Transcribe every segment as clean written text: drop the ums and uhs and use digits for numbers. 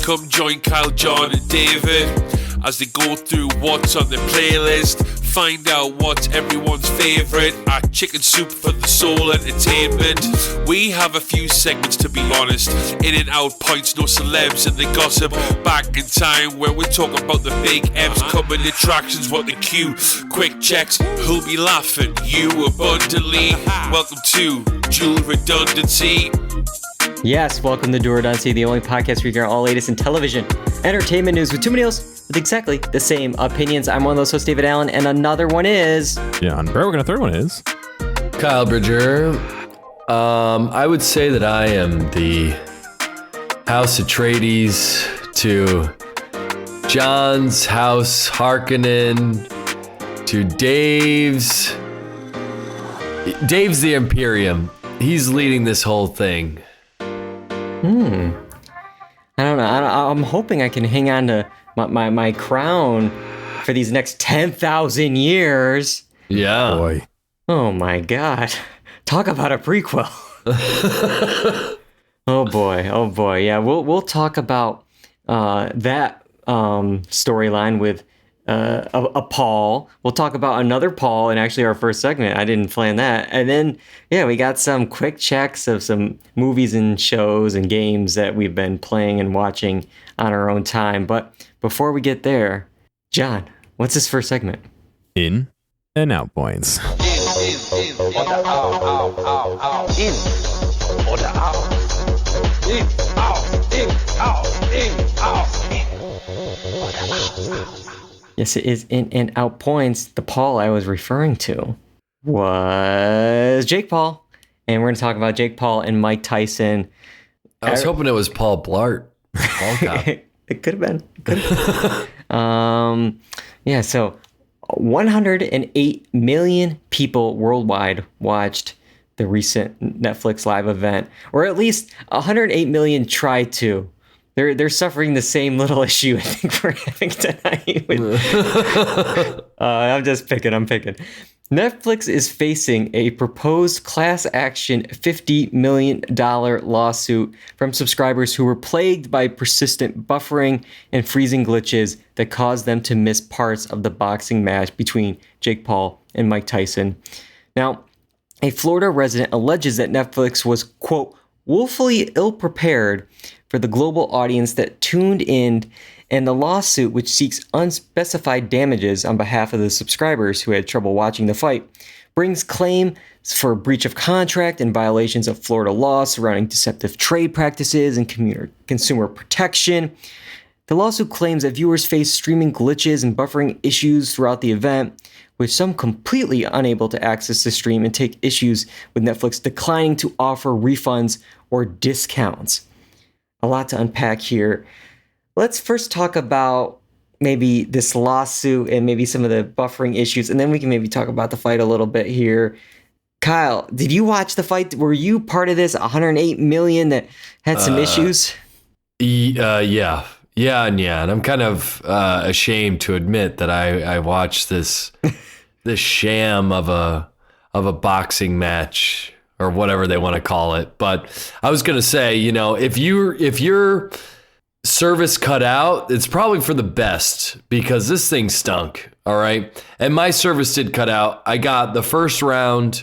Come join Kyle, John, and David as they go through what's on the playlist. Find out what's everyone's favourite at Chicken Soup for the Soul Entertainment. We have a few segments, to be honest. In and out points, no celebs and the gossip. Back in time where we're talking about the big M's, coming attractions, what the cue. Quick checks, who'll be laughing? You abundantly. Welcome to Dual Redundancy. Yes, welcome to Dual Redundancy, the only podcast where you get all latest in television, entertainment news with too many hosts with exactly the same opinions. I'm one of those hosts, David Allen, and another one is... John Burrow, and a third one is... Kyle Bridger. I would say that I am the House Atreides to John's House Harkonnen to Dave's the Imperium. He's leading this whole thing. I don't know. I'm hoping I can hang on to my crown for these next 10,000 years. Yeah. Boy. Oh my God. Talk about a prequel. Oh boy. Yeah, we'll talk about that storyline with a Paul. We'll talk about another Paul in actually our first segment. I didn't plan that. And then, yeah, we got some quick checks of some movies and shows and games that we've been playing and watching on our own time. But before we get there, John, what's this first segment? In and out points. Yes, it is in and out points. The Paul I was referring to was Jake Paul. And we're going to talk about Jake Paul and Mike Tyson. I was hoping it was Paul Blart. Paul Cop. It could have been. Yeah, so 108 million people worldwide watched the recent Netflix live event. Or at least 108 million tried to. They're suffering the same little issue I think we're having tonight. I'm picking. Netflix is facing a proposed class action $50 million lawsuit from subscribers who were plagued by persistent buffering and freezing glitches that caused them to miss parts of the boxing match between Jake Paul and Mike Tyson. Now, a Florida resident alleges that Netflix was, quote, woefully ill-prepared for the global audience that tuned in, and the lawsuit, which seeks unspecified damages on behalf of the subscribers who had trouble watching the fight, brings claims for breach of contract and violations of Florida law surrounding deceptive trade practices and consumer protection. The lawsuit claims that viewers face streaming glitches and buffering issues throughout the event, with some completely unable to access the stream, and take issues with Netflix declining to offer refunds or discounts. A lot to unpack here. Let's first talk about maybe this lawsuit and maybe some of the buffering issues, and then we can maybe talk about the fight a little bit here. Kyle, did you watch the fight? Were you part of this 108 million that had some issues? Yeah. And I'm kind of ashamed to admit that I watched this sham of a boxing match, or whatever they want to call it. But I was going to say, if your service cut out, it's probably for the best, because this thing stunk. All right. And my service did cut out. I got the first round,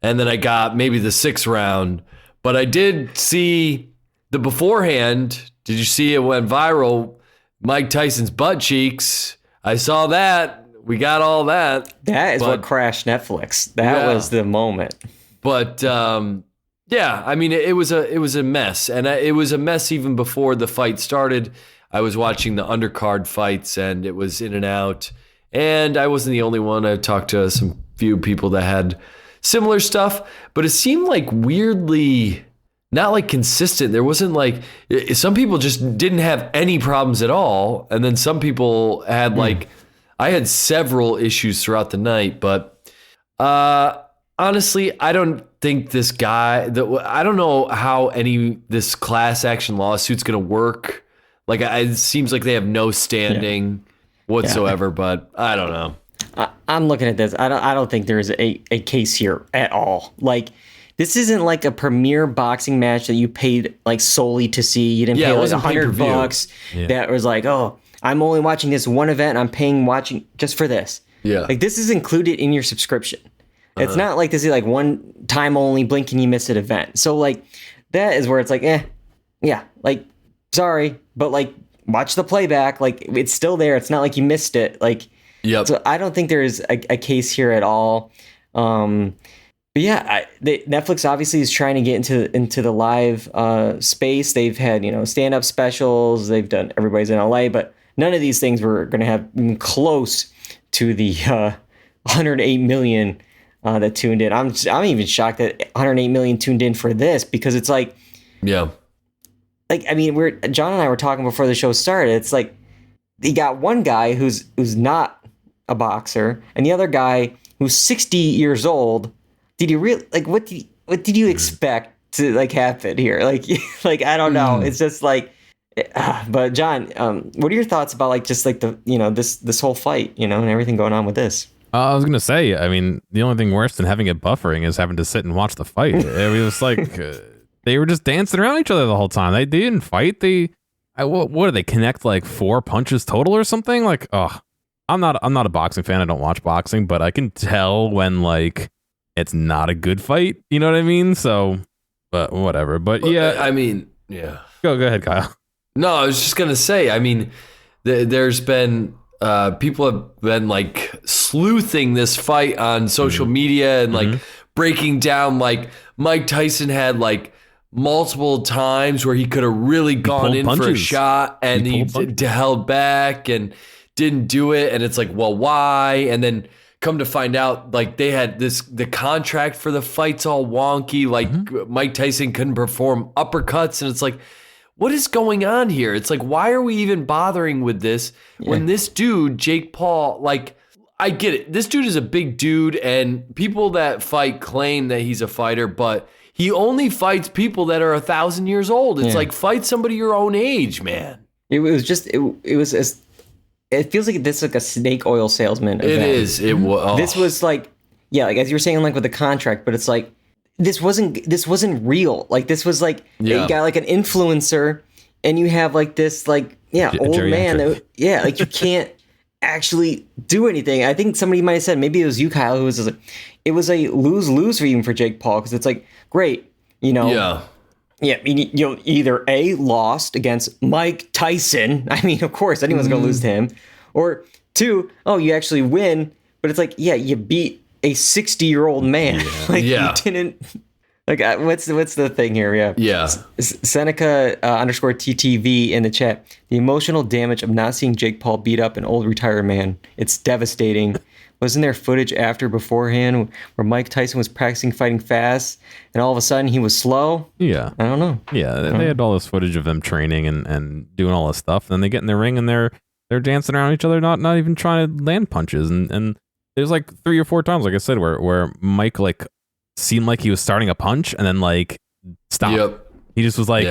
and then I got maybe the sixth round. But I did see the beforehand. Did you see it went viral? Mike Tyson's butt cheeks. I saw that. We got all that. That is what crashed Netflix. That was the moment. But yeah, I mean, it was a mess, and it was a mess even before the fight started. I was watching the undercard fights, and it was in and out, and I wasn't the only one. I talked to some few people that had similar stuff, but it seemed like weirdly not like consistent. There wasn't like, some people just didn't have any problems at all, and then some people had like, I had several issues throughout the night, but honestly, I don't think this guy, I don't know how this class action lawsuit's going to work. Like, it seems like they have no standing whatsoever, but I don't know. I'm looking at this. I don't think there's a case here at all. Like, this isn't like a premier boxing match that you paid like solely to see. You didn't pay it like wasn't pay-per-view. $100 that was like, oh, I'm only watching this one event. I'm paying watching just for this. Yeah. Like this is included in your subscription. It's not like this is like one time only blink and you miss it event. So like that is where it's like, yeah, like sorry, but like watch the playback. Like it's still there. It's not like you missed it. Like, so I don't think there is a case here at all. But yeah, Netflix obviously is trying to get into the live space. They've had, stand-up specials. They've done Everybody's in LA, but none of these things were going to have even close to the 108 million that tuned in. I'm even shocked that 108 million tuned in for this, because it's like, like, I mean, John and I were talking before the show started. It's like you got one guy who's not a boxer and the other guy who's 60 years old. Did you really like what did you expect to like happen here? Like I don't know. It's just like, but John, what are your thoughts about like just like the this whole fight and everything going on with this? I was gonna say, I mean, the only thing worse than having it buffering is having to sit and watch the fight. I mean, it was like they were just dancing around each other the whole time. They didn't fight. What did they connect like 4 punches total or something? Like, I'm not a boxing fan. I don't watch boxing, but I can tell when like it's not a good fight. You know what I mean? So, but whatever. But yeah, I mean, yeah. Go ahead, Kyle. No, I was just gonna say. I mean, there's been people have been like sleuthing this fight on social media and like breaking down like Mike Tyson had like multiple times where he could have really gone in for a shot and he held back and didn't do it, and it's like, well, why? And then come to find out, like they had the contract for the fight's all wonky, like Mike Tyson couldn't perform uppercuts, and it's like, what is going on here? It's like, why are we even bothering with this when this dude, Jake Paul, like, I get it. This dude is a big dude, and people that fight claim that he's a fighter, but he only fights people that are 1,000 years old. It's like, fight somebody your own age, man. It was just, it feels like this is like a snake oil salesman event. It is. It was. This was like, like as you were saying, like with the contract, but it's like, this wasn't real. Like this was like, you got like an influencer and you have like this, like, old man. Like you can't actually do anything. I think somebody might have said, maybe it was you, Kyle, who was like, it was a lose-lose for even for Jake Paul. Cause it's like, great, Yeah, you'll either A, lost against Mike Tyson. I mean, of course, anyone's going to lose to him. Or 2, you actually win. But it's like, you beat a 60-year-old man. You didn't. Like, what's the thing here? Seneca _TTV in the chat. The emotional damage of not seeing Jake Paul beat up an old retired man. It's devastating. Wasn't there footage beforehand where Mike Tyson was practicing fighting fast and all of a sudden he was slow? Yeah. I don't know. Yeah, they had all this footage of them training and doing all this stuff. And then they get in the ring and they're dancing around each other, not even trying to land punches. And there's like 3 or 4 times, like I said, where Mike like seemed like he was starting a punch and then like stopped. Yep. He just was like,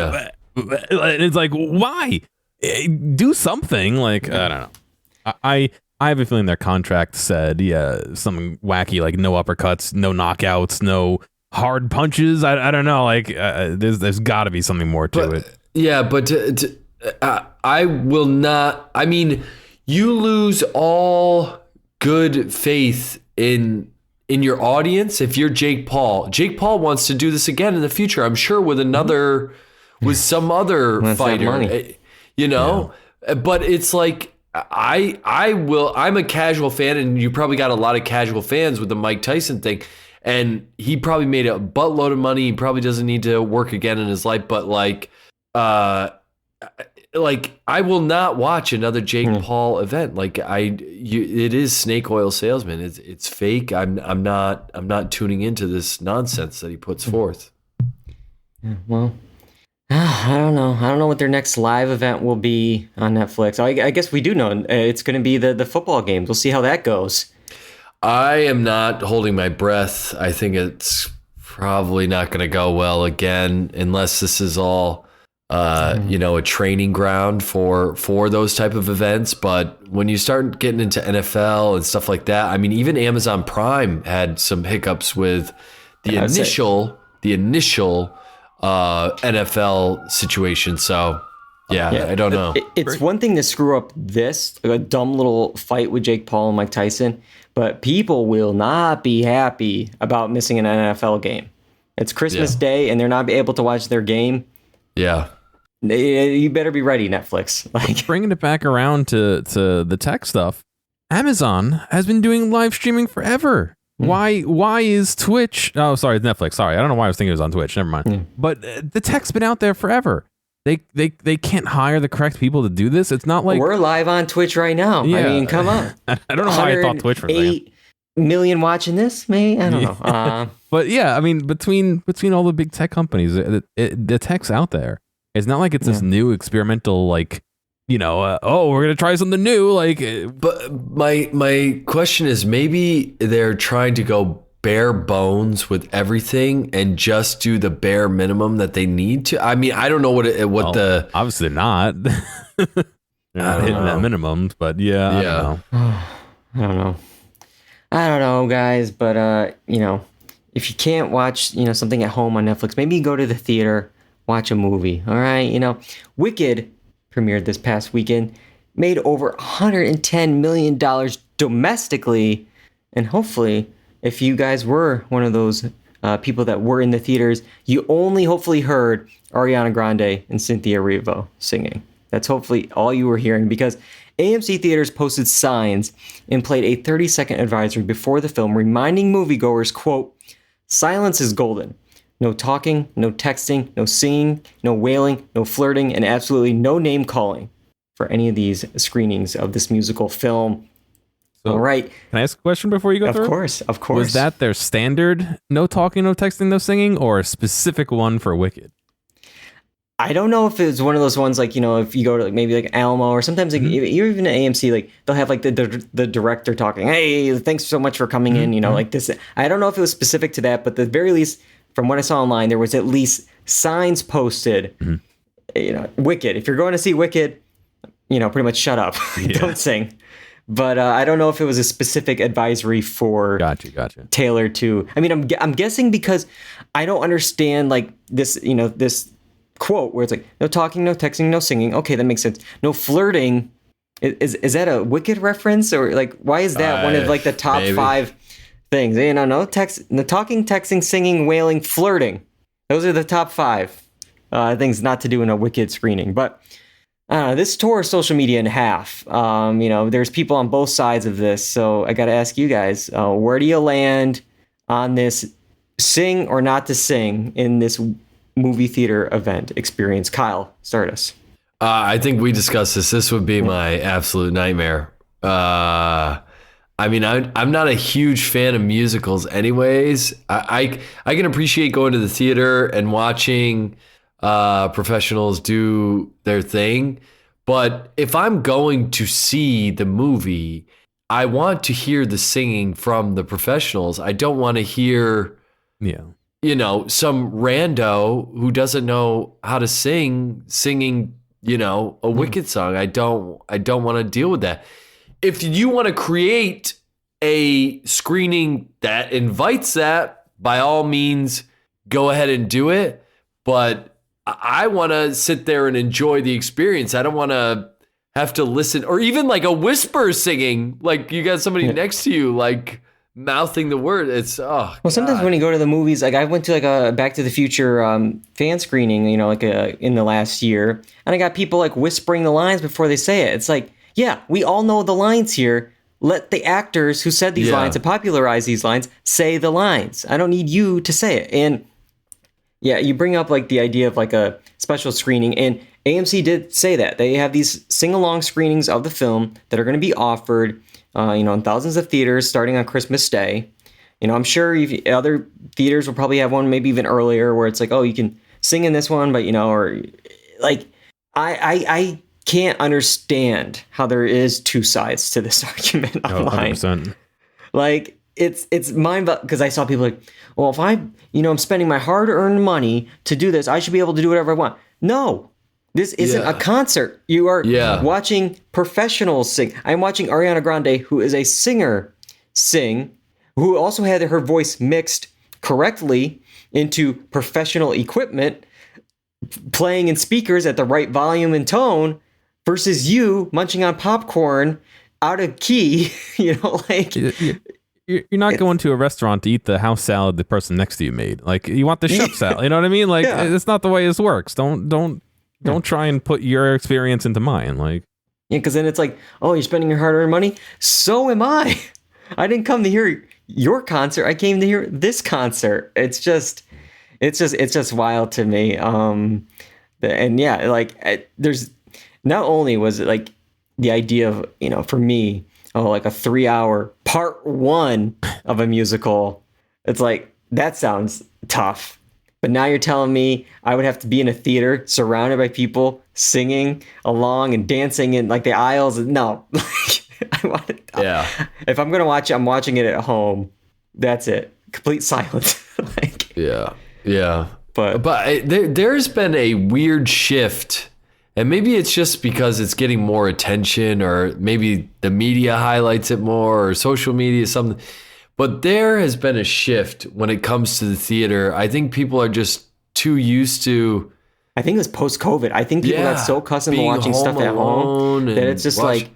it's like, why? Do something. Like, I don't know. I have a feeling their contract said, something wacky, like no uppercuts, no knockouts, no hard punches. I don't know. Like, there's got to be something more to it. Yeah, but I will not. I mean, you lose all good faith in your audience if you're Jake Paul. Jake Paul wants to do this again in the future, I'm sure, with some other fighter. But it's like, I'm a casual fan, and you probably got a lot of casual fans with the Mike Tyson thing, and he probably made a buttload of money. He probably doesn't need to work again in his life, but like I will not watch another Jake Paul event. Like it is snake oil salesman. It's fake. I'm not tuning into this nonsense that he puts forth. Well, I don't know. I don't know what their next live event will be on Netflix. I guess we do know it's going to be the football games. We'll see how that goes. I am not holding my breath. I think it's probably not going to go well again, unless this is all, a training ground for those type of events. But when you start getting into NFL and stuff like that, I mean, even Amazon Prime had some hiccups with the the initial NFL situation. So yeah, I don't know. It's one thing to screw up this, like a dumb little fight with Jake Paul and Mike Tyson, but people will not be happy about missing an NFL game. It's Christmas Day, and they're not able to watch their game. Yeah. You better be ready, Netflix. Like, bringing it back around to the tech stuff, Amazon has been doing live streaming forever. Why is Twitch? Oh, sorry, Netflix. Sorry, I don't know why I was thinking it was on Twitch. Never mind. But the tech's been out there forever. They can't hire the correct people to do this. It's not like we're live on Twitch right now. Yeah. I mean, come on. I don't know why I thought Twitch for a second. 8 million watching this, maybe? I don't know. But yeah, I mean, between all the big tech companies, the tech's out there. It's not like it's this new experimental, like, we're gonna try something new. Like, but my question is, maybe they're trying to go bare bones with everything and just do the bare minimum that they need to. I mean, I don't know the obviously not. They're not hitting that minimum, but yeah. I don't know. I don't know, guys, but if you can't watch, something at home on Netflix, maybe you go to the theater, watch a movie. All right, Wicked premiered this past weekend, made over $110 million domestically, and hopefully, if you guys were one of those people that were in the theaters, you only hopefully heard Ariana Grande and Cynthia Erivo singing. That's hopefully all you were hearing, because AMC Theaters posted signs and played a 30-second advisory before the film reminding moviegoers, quote, "Silence is golden. No talking, no texting, no singing, no wailing, no flirting, and absolutely no name calling for any of these screenings of this musical film." So, all right. Can I ask a question before you go through? Of course. Was that their standard no talking, no texting, no singing, or a specific one for Wicked? I don't know if it's one of those ones, like, if you go to maybe like Alamo, or sometimes like even at AMC, like they'll have like the director talking, "Hey, thanks so much for coming in," like this. I don't know if it was specific to that, but at the very least, from what I saw online, there was at least signs posted. Wicked. If you're going to see Wicked, pretty much shut up. Don't sing. But I don't know if it was a specific advisory for gotcha. tailored to. I mean, I'm guessing, because I don't understand like this, this quote where it's like no talking, no texting, no singing. Okay, that makes sense. No flirting. Is that a Wicked reference, or like why is that one of like the top maybe 5 things? No text, no talking, texting, singing, wailing, flirting. Those are the top 5 things not to do in a Wicked screening. But this tore social media in half. There's people on both sides of this. So I got to ask you guys, where do you land on this sing or not to sing in this movie theater event experience? Kyle, start us. I think we discussed this. This would be my absolute nightmare. I mean, I'm not a huge fan of musicals anyways. I can appreciate going to the theater and watching professionals do their thing. But if I'm going to see the movie, I want to hear the singing from the professionals. I don't want to hear, some rando who doesn't know how to singing, a Wicked song. I don't want to deal with that. If you want to create a screening that invites that, by all means, go ahead and do it. But I want to sit there and enjoy the experience. I don't want to have to listen, or even like a whisper singing, like you got somebody next to you, like mouthing the word. It's sometimes when you go to the movies, like I went to like a Back to the Future fan screening, in the last year, and I got people like whispering the lines before they say it. It's like, yeah, we all know the lines here. Let the actors who said these lines and popularize these lines say the lines. I don't need you to say it. And yeah, you bring up like the idea of like a special screening, and AMC did say that they have these sing-along screenings of the film that are going to be offered, in thousands of theaters starting on Christmas Day. I'm sure other theaters will probably have one maybe even earlier where it's like, oh, you can sing in this one, but or like I can't understand how there is two sides to this argument online. 100%. Like it's mind, because I saw people like, well, if I'm spending my hard-earned money to do this, I should be able to do whatever I want. No, this isn't a concert. You are watching professionals sing. I'm watching Ariana Grande, who is a singer, sing, who also had her voice mixed correctly into professional equipment, playing in speakers at the right volume and tone, versus you munching on popcorn out of key, like... You're not going to a restaurant to eat the house salad the person next to you made. Like, you want the chef salad. You know what I mean? Like, it's not the way this works. Don't try and put your experience into mine. Like, yeah, because then it's like, oh, you're spending your hard-earned money. So am I. I didn't come to hear your concert. I came to hear this concert. It's just wild to me. And yeah, like, there's not only was it like the idea of, for me, like a 3-hour part 1 of a musical. It's like, that sounds tough. But now you're telling me I would have to be in a theater surrounded by people singing along and dancing in like the aisles. No, I want it. Yeah. If I'm going to watch it, I'm watching it at home. That's it. Complete silence. Yeah. Yeah. But there's been a weird shift. And maybe it's just because it's getting more attention, or maybe the media highlights it more, or social media, something. But there has been a shift when it comes to the theater. I think people are just too used to... I think it was post-COVID. I think people got so accustomed to watching stuff at home that it's just like,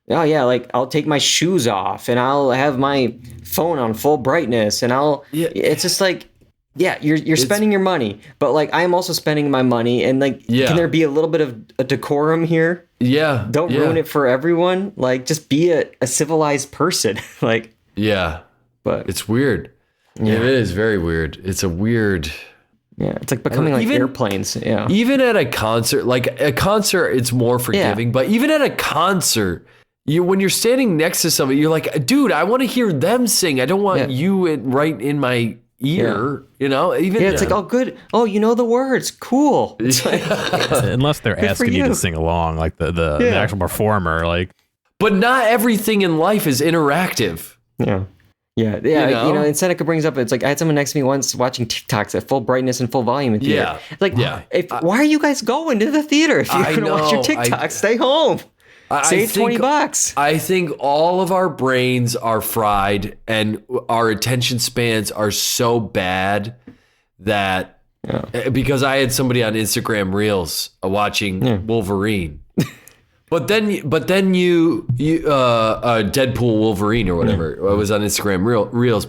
oh yeah, like I'll take my shoes off and I'll have my phone on full brightness and it's just like, yeah, you're spending your money, but like I am also spending my money, and like, can there be a little bit of a decorum here? Yeah. Don't ruin it for everyone. Like, just be a civilized person. Like, yeah, but it's weird. Yeah. It is very weird. It's a weird. Yeah, it's like becoming like airplanes. Yeah. Even at a concert, it's more forgiving. Yeah. But even at a concert, when you're standing next to somebody, you're like, dude, I want to hear them sing. I don't want you right in my ear, it's like, oh, good. Oh, you know the words. Cool. It's like, unless they're asking you to sing along, like the actual performer, like. But not everything in life is interactive. Yeah. Yeah. And Seneca brings up, it's like, I had someone next to me once watching TikToks at full brightness and full volume in theater. Yeah. Like, why are you guys going to the theater if you're going to watch your TikToks? Stay home. Save $20. I think all of our brains are fried and our attention spans are so bad that because I had somebody on Instagram Reels watching Wolverine, but then you Deadpool Wolverine or whatever was on Instagram Reels,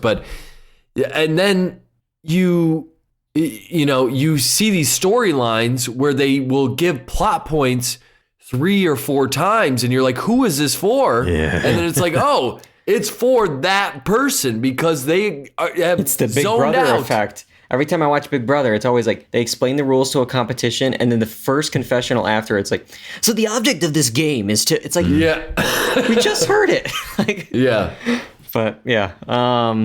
and then you see these storylines where they will give plot points 3 or 4 times, and you're like, who is this for? Yeah. And then it's like, oh, it's for that person because they have it's the Big Brother effect. Every time I watch Big Brother, it's always like they explain the rules to a competition, and then the first confessional after, it's like, so the object of this game is to. It's like, we just heard it. Like, yeah, but yeah. All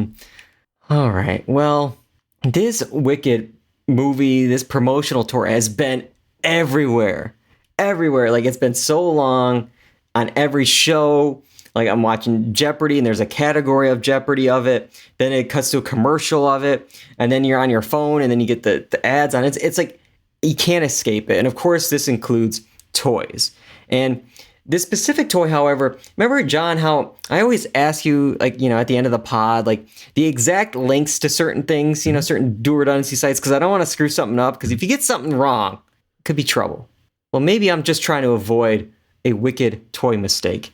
right. Well, this Wicked movie, this promotional tour has been everywhere. Like, it's been so long on every show. Like, I'm watching Jeopardy and there's a category of Jeopardy of it. Then it cuts to a commercial of it. And then you're on your phone and then you get the ads on it. It's like, you can't escape it. And of course, this includes toys. And this specific toy, however, remember, John, how I always ask you, like, at the end of the pod, like the exact links to certain things, certain do redundancy sites, because I don't want to screw something up. Because if you get something wrong, it could be trouble. Well, maybe I'm just trying to avoid a Wicked toy mistake.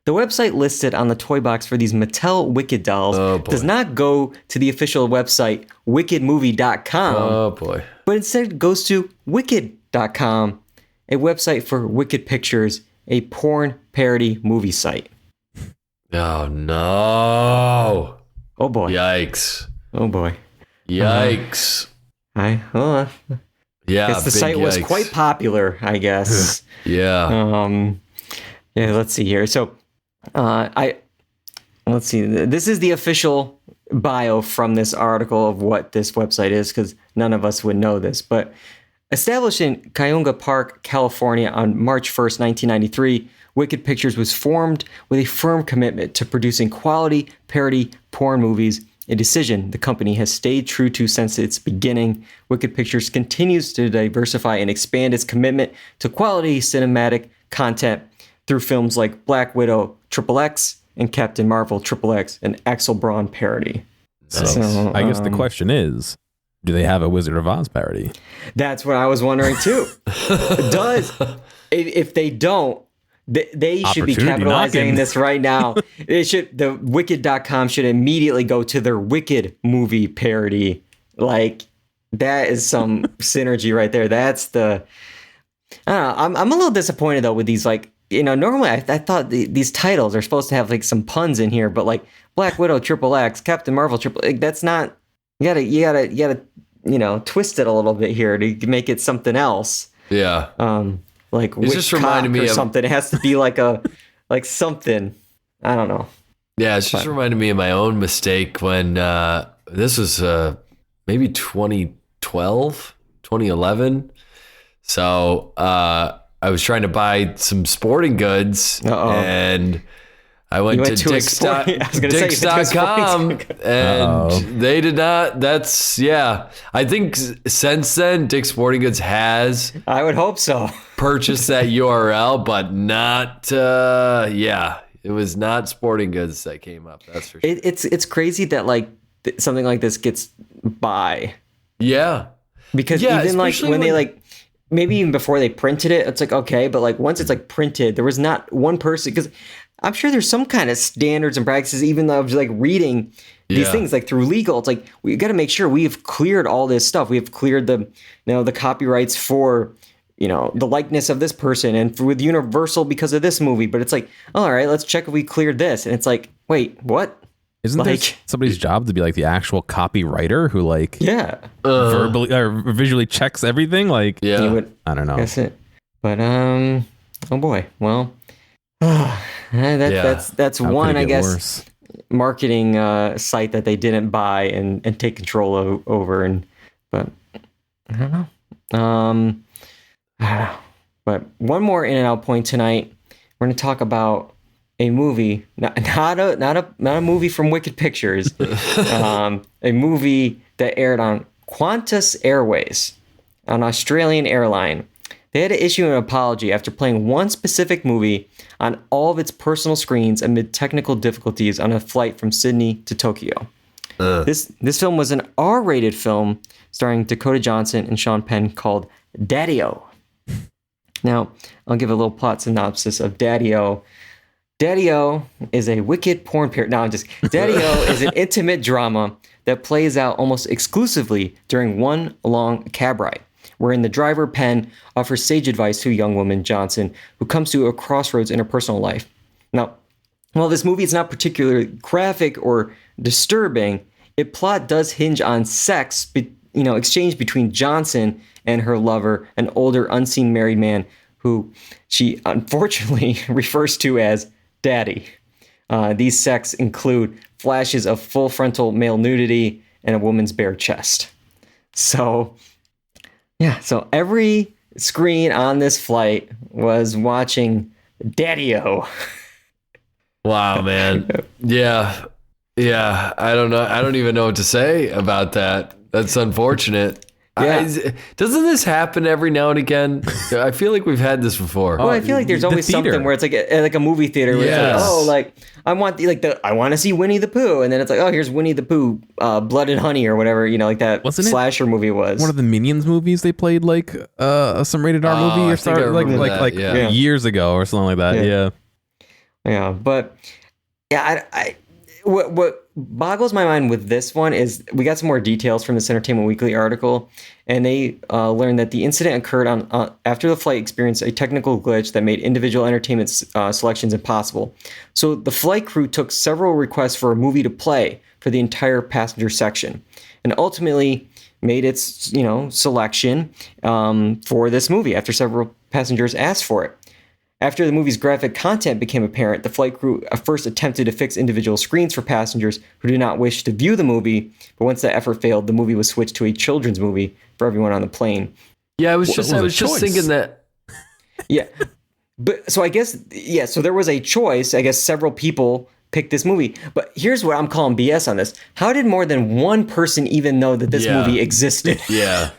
The website listed on the toy box for these Mattel Wicked dolls does not go to the official website wickedmovie.com. Oh, boy. But instead goes to wicked.com, a website for Wicked Pictures, a porn parody movie site. Oh, no. Oh, boy. Yikes. Oh, boy. Yikes. Yeah, I guess the site was quite popular, I guess. Yeah. Let's see here. So, let's see. This is the official bio from this article of what this website is, because none of us would know this. But established in Cayuga Park, California on March 1st, 1993, Wicked Pictures was formed with a firm commitment to producing quality parody porn movies, a decision the company has stayed true to since its beginning. Wicked Pictures continues to diversify and expand its commitment to quality cinematic content through films like Black Widow XXX and Captain Marvel XXX, an Axel Braun parody. So, I guess the question is, Do they have a Wizard of Oz parody? That's what I was wondering too. If they don't, they should be Opportunity capitalizing knocking. this right now. The Wicked.com should immediately go to their Wicked movie parody. Like, that is some synergy right there. That's the, I don't know. I'm a little disappointed though with these, like, normally I thought these titles are supposed to have like some puns in here, but like Black Widow XXX, Captain Marvel like, that's not, you gotta twist it a little bit here to make it something else. Yeah. Like It just reminded me of something. It has to be like like something. I don't know. Yeah, it's just reminded me of my own mistake when this was maybe 2012, 2011. So I was trying to buy some sporting goods, and I went to Dick's.com, and they did not. That's, I think since then, Dick's Sporting Goods has, I would hope so, purchased that URL, but not, it was not Sporting Goods that came up. That's for sure. It's crazy that like something like this gets by. Yeah. Because even like when they like, maybe even before they printed it, it's like, okay, but like once it's like printed, there was not one person, because I'm sure there's some kind of standards and practices, even though I was like reading these things like through legal. It's like, we got to make sure we've cleared all this stuff. We have cleared the copyrights for, the likeness of this person and with Universal because of this movie. But it's like, all right, let's check if we cleared this. And it's like, wait, what? Isn't this somebody's job to be like the actual copywriter who like verbally or visually checks everything? Like, I don't know. That's it. But oh boy, well, that's How one, could it I get guess, worse? marketing site that they didn't buy and take control over. But I don't know. But one more in and out point tonight. We're going to talk about a movie, not a movie from Wicked Pictures, a movie that aired on Qantas Airways, an Australian airline. They had to issue an apology after playing one specific movie on all of its personal screens amid technical difficulties on a flight from Sydney to Tokyo. This film was an R-rated film starring Dakota Johnson and Sean Penn called Daddy-O. Now, I'll give a little plot synopsis of Daddy-O. Daddy-O is a wicked porn parody. No, Daddy-O is an intimate drama that plays out almost exclusively during one long cab ride, wherein the driver, Penn, offers sage advice to a young woman, Johnson, who comes to a crossroads in her personal life. Now, while this movie is not particularly graphic or disturbing, its plot does hinge on sex, exchange between Johnson and her lover, an older, unseen married man who she unfortunately refers to as Daddy. These sex include flashes of full frontal male nudity and a woman's bare chest. So every screen on this flight was watching Daddy-O. Wow, man. Yeah. I don't know. I don't even know what to say about that. That's unfortunate. Yeah. Doesn't this happen every now and again? I feel like we've had this before. Well, I feel like there's always something where it's like a movie theater where it's like, I want to see Winnie the Pooh, and then it's like, here's Winnie the Pooh, Blood and Honey or whatever, like that Wasn't slasher movie was. One of the Minions movies they played like some rated R movie or something like years ago or something like that. Yeah, but I what boggles my mind with this one is we got some more details from this Entertainment Weekly article, and they learned that the incident occurred on after the flight experienced a technical glitch that made individual entertainment selections impossible. So the flight crew took several requests for a movie to play for the entire passenger section, and ultimately made its selection for this movie after several passengers asked for it. After the movie's graphic content became apparent, the flight crew first attempted to fix individual screens for passengers who did not wish to view the movie, but once that effort failed, the movie was switched to a children's movie for everyone on the plane. Yeah, I was just thinking that. Yeah, but so I guess so there was a choice. I guess several people picked this movie, but here's what I'm calling BS on this: how did more than one person even know that this movie existed? Yeah,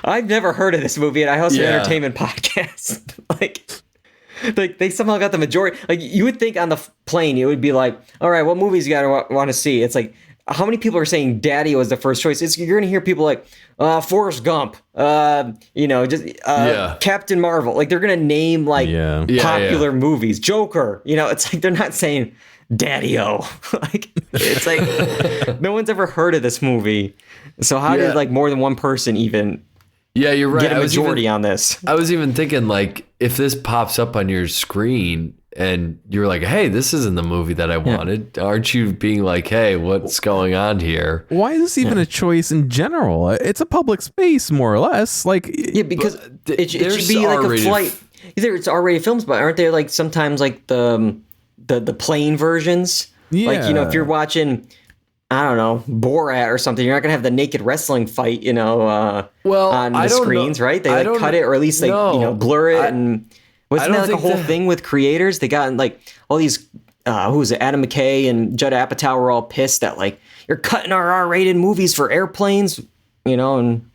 I've never heard of this movie, and I host an entertainment podcast. Like they somehow got the majority. Like you would think on the plane, it would be like, all right, what movies you gotta want to see? It's like how many people are saying Daddy was the first choice? You're going to hear people like Forrest Gump, Captain Marvel. Like they're going to name like popular movies. Joker. It's like they're not saying Daddy-O. Like it's like no one's ever heard of this movie. So how did like more than one person even you're right. get a majority on this? I was even thinking like if this pops up on your screen and you're like, hey, this isn't the movie that I wanted. Aren't you being like, hey, what's going on here? Why is this even a choice in general? It's a public space, more or less. Like, because it should be like a flight. Either it's R-rated films, but aren't there like sometimes like the plain versions? Yeah. Like, if you're watching, I don't know, Borat or something, you're not gonna have the naked wrestling fight, on the screens, right? They like cut it, or at least they blur it and. Wasn't that like a whole thing with creators? They got like all these, who was it? Adam McKay and Judd Apatow were all pissed that like you're cutting our R-rated movies for airplanes, and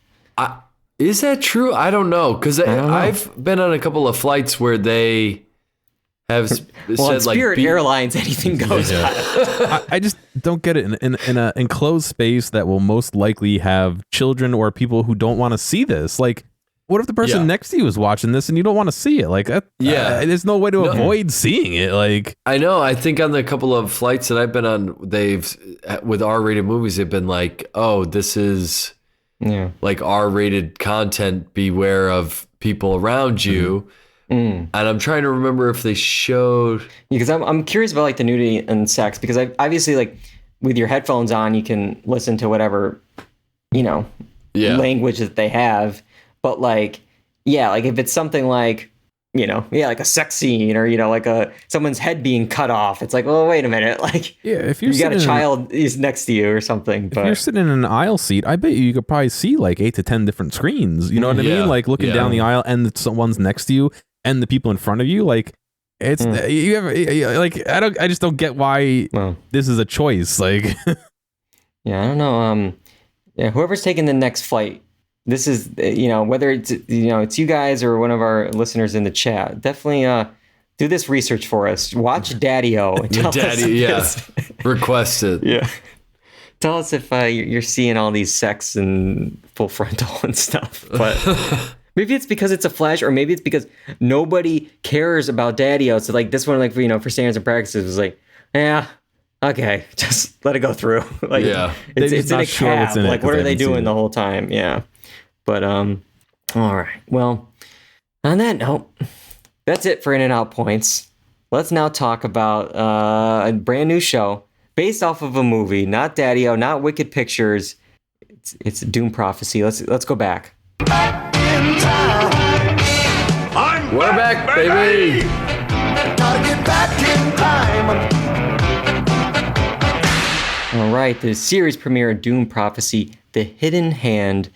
is that true? I don't know because I've been on a couple of flights where they have said like Spirit Airlines, anything goes. I just don't get it in an enclosed space that will most likely have children or people who don't want to see this, like. What if the person next to you is watching this and you don't want to see it? Like, there's no way to avoid seeing it. Like, I know. I think on the couple of flights that I've been on, with R-rated movies, they've been like, "Oh, this is like R-rated content. Beware of people around you." And I'm trying to remember if they showed. Because I'm curious about like the nudity and sex, because obviously like with your headphones on, you can listen to whatever language that they have. But like if it's something like, like a sex scene or, like someone's head being cut off, it's like, well, wait a minute. Like, if you got a child is next to you or something. If you're sitting in an aisle seat, I bet you could probably see like 8 to 10 different screens. You know what I mean? Like looking down the aisle and someone's next to you and the people in front of you. Like it's I just don't get why this is a choice. Like, I don't know. Whoever's taking the next flight. This is, whether it's, it's you guys or one of our listeners in the chat, definitely do this research for us. Watch Daddy-O. And tell us request it. Yeah. Tell us if you're seeing all these sex and full frontal and stuff. But maybe it's because it's a flash, or maybe it's because nobody cares about Daddy-O. So like this one, like, for standards and practices was like, okay, just let it go through. Like, it's in a cab. Like, what are they doing the whole time? Yeah. But, all right. Well, on that note, that's it for In and Out Points. Let's now talk about a brand new show based off of a movie, not Daddy-O, not Wicked Pictures. It's Dune Prophecy. Let's go back. Back in time. We're back, baby. Gotta get back in time. All right, the series premiere of Dune Prophecy, The Hidden Hand.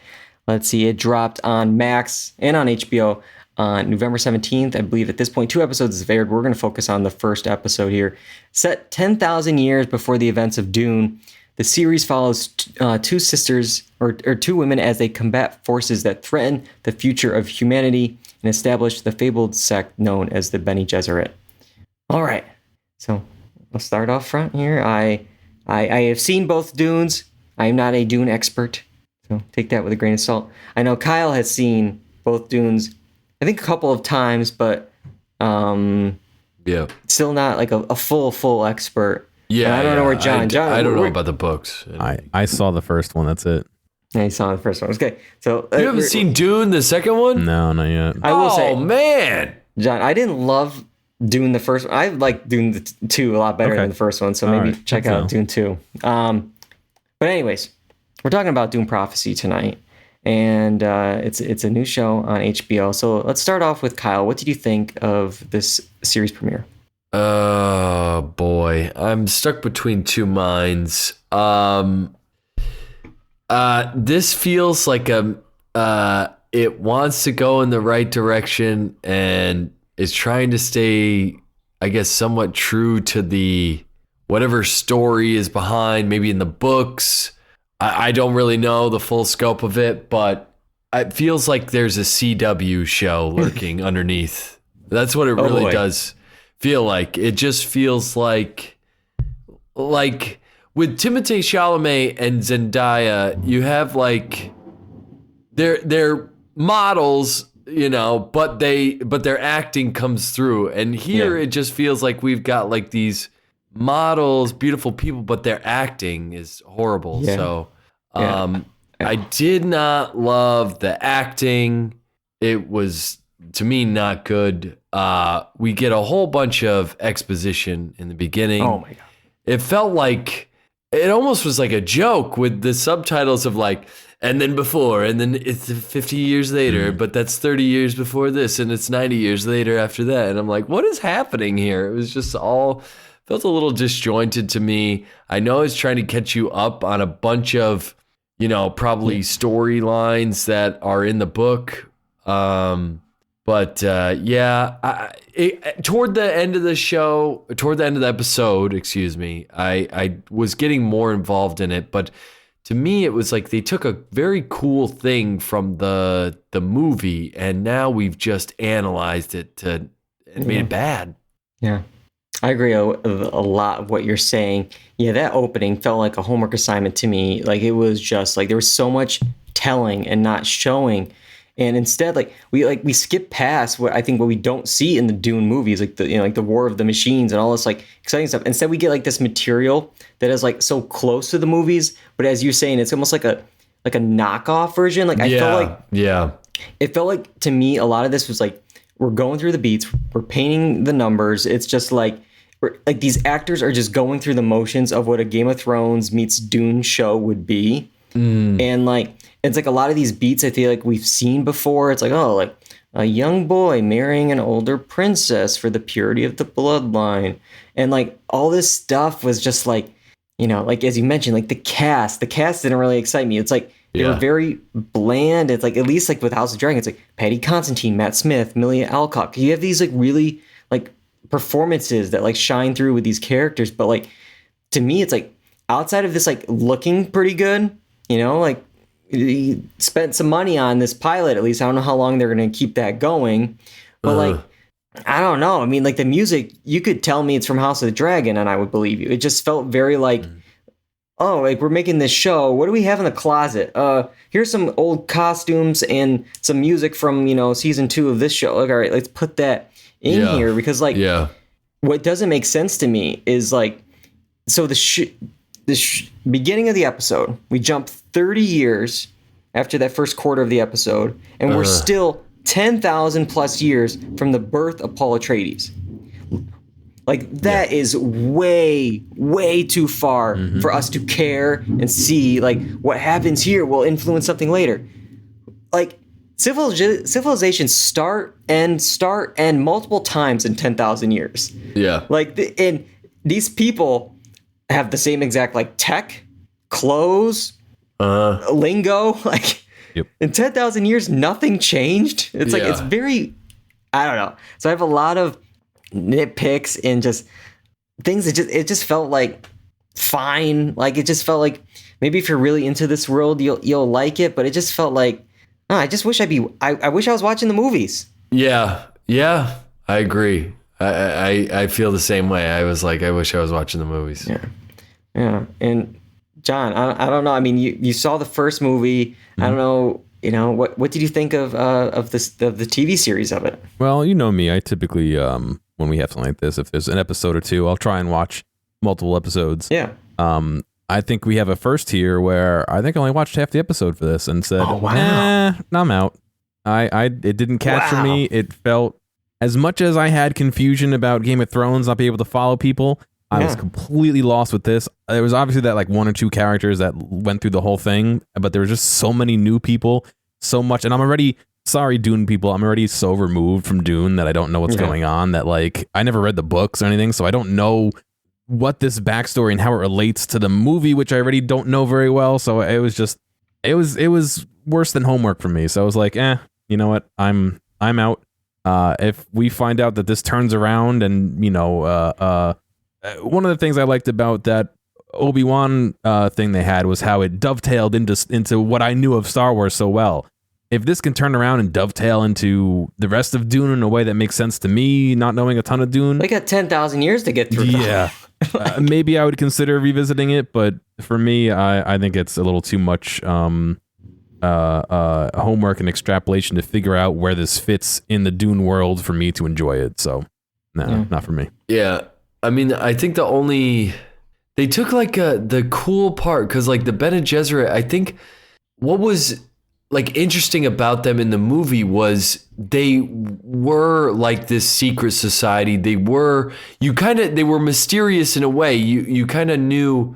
Let's see, it dropped on Max and on HBO on November 17th. I believe at this point, 2 episodes have aired. We're going to focus on the first episode here. Set 10,000 years before the events of Dune, the series follows two sisters, or 2 women, as they combat forces that threaten the future of humanity and establish the fabled sect known as the Bene Gesserit. All right, so I'll start off front here. I have seen both Dunes. I am not a Dune expert. So take that with a grain of salt. I know Kyle has seen both Dunes, I think a couple of times, but still not like a full expert. Yeah, and I don't know where John. I don't know about the books. I saw the first one. That's it. Yeah, you saw the first one. Okay, so you haven't seen Dune, the second one? No, not yet. I will say, man, John, I didn't love Dune the first one. I like Dune 2 a lot better than the first one. So maybe check out Dune 2. But anyways. We're talking about Dune Prophecy tonight, and it's a new show on HBO. So let's start off with Kyle. What did you think of this series premiere? Oh boy, I'm stuck between 2 minds. This feels like it wants to go in the right direction and is trying to stay, I guess, somewhat true to the whatever story is behind, maybe in the books. I don't really know the full scope of it, but it feels like there's a CW show lurking underneath. That's what it really does feel like. It just feels like with Timothée Chalamet and Zendaya, you have like they're models, you know, but their acting comes through. And here it just feels like we've got like these models, beautiful people, but their acting is horrible. Yeah. So I did not love the acting. It was, to me, not good. We get a whole bunch of exposition in the beginning. Oh my God. It felt like, it almost was like a joke with the subtitles of like, and then before, and then it's 50 years later, but that's 30 years before this, and it's 90 years later after that. And I'm like, what is happening here? It was just all, felt a little disjointed to me. I know it's trying to catch you up on a bunch of, you know, probably storylines that are in the book. Toward the end of the show, toward the end of the episode, I was getting more involved in it, but to me, it was like they took a very cool thing from the movie, and now we've just analyzed it and made it bad. Yeah, I agree a lot of what you're saying. Yeah, that opening felt like a homework assignment to me. Like it was just like there was so much telling and not showing. And instead, we skip past what we don't see in the Dune movies, like the War of the Machines and all this like exciting stuff. Instead, we get like this material that is like so close to the movies, but as you're saying, it's almost like a knockoff version. Like I felt like it felt like to me a lot of this was like we're going through the beats, we're painting the numbers. It's just like these actors are just going through the motions of what a Game of Thrones meets Dune show would be, and like. It's like a lot of these beats I feel like we've seen before. It's like, oh, like a young boy marrying an older princess for the purity of the bloodline. And like all this stuff was just like, you know, like as you mentioned, like the cast didn't really excite me. It's like they were very bland. It's like, at least like with House of Dragon, it's like Patty Constantine, Matt Smith, Milia Alcock. You have these like really like performances that like shine through with these characters. But like, to me, it's like outside of this like looking pretty good, you know, like, he spent some money on this pilot, at least. I don't know how long they're going to keep that going. But, like, I don't know. I mean, like, the music, you could tell me it's from House of the Dragon, and I would believe you. It just felt very like, oh, like, we're making this show. What do we have in the closet? Here's some old costumes and some music from, you know, season 2 of this show. Like, all right, let's put that in here. Because, like, what doesn't make sense to me is, like, so the beginning of the episode, we jump 30 years after that first quarter of the episode, and we're still 10,000 plus years from the birth of Paul Atreides. Like, that is way, way too far for us to care and see, like, what happens here will influence something later. Like, civilizations start and multiple times in 10,000 years. Yeah. Like, and these people have the same exact like tech, clothes, lingo. Like in 10,000 years, nothing changed. It's like it's very, I don't know. So I have a lot of nitpicks and just things that it just felt like fine. Like it just felt like maybe if you're really into this world, you'll like it. But it just felt like I just wish I wish I was watching the movies. Yeah, I agree. I feel the same way. I was like, I wish I was watching the movies. Yeah. And John, I don't know. I mean, you saw the first movie. I don't know. You know, what did you think of the TV series of it? Well, you know me. I typically when we have something like this, if there's an episode or two, I'll try and watch multiple episodes. Yeah. I think we have a first tier where I think I only watched half the episode for this and said, I'm out. It didn't capture me. It felt, as much as I had confusion about Game of Thrones, not being able to follow people, I was completely lost with this. There was obviously that like one or two characters that went through the whole thing, but there were just so many new people, so much. And I'm already, sorry, Dune people, I'm already so removed from Dune that I don't know what's going on, that like, I never read the books or anything, so I don't know what this backstory and how it relates to the movie, which I already don't know very well. So it was just, it was worse than homework for me. So I was like, you know what? I'm out. If we find out that this turns around and, you know, one of the things I liked about that Obi-Wan thing they had was how it dovetailed into what I knew of Star Wars so well. if this can turn around and dovetail into the rest of Dune in a way that makes sense to me, not knowing a ton of Dune. They got 10,000 years to get through. Yeah. Maybe I would consider revisiting it, but for me, I think it's a little too much homework and extrapolation to figure out where this fits in the Dune world for me to enjoy it. So, not for me. Yeah. I mean, I think they took like the cool part, because like the Bene Gesserit, I think what was like interesting about them in the movie was they were like this secret society. They were mysterious in a way. You kind of knew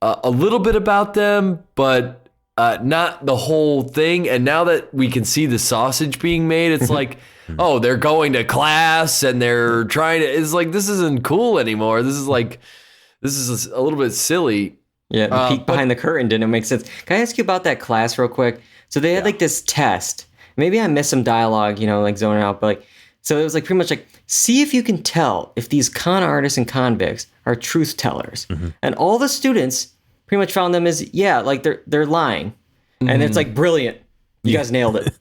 a little bit about them, but not the whole thing. And now that we can see the sausage being made, it's like, oh, they're going to class and they're trying to, it's like, this isn't cool anymore. This is a little bit silly. Yeah, the peek behind the curtain didn't make sense. Can I ask you about that class real quick? So they had like this test. Maybe I missed some dialogue, like zoning out, but like, so it was like pretty much like, see if you can tell if these con artists and convicts are truth tellers. Mm-hmm. And all the students pretty much found them as, like they're lying. Mm-hmm. And it's like, brilliant. You guys nailed it.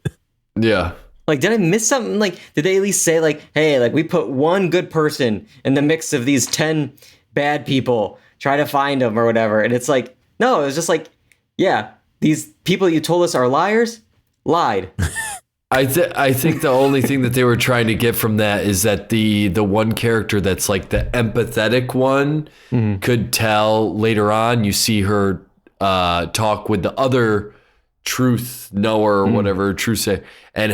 Yeah. Like, did I miss something? Like, did they at least say like, hey, like we put one good person in the mix of these 10 bad people, try to find them or whatever. And it's like, no, it was just like, yeah, these people you told us are liars, lied. I think the only thing that they were trying to get from that is that the one character that's like the empathetic one could tell later on. You see her talk with the other truth knower or whatever, truth say, and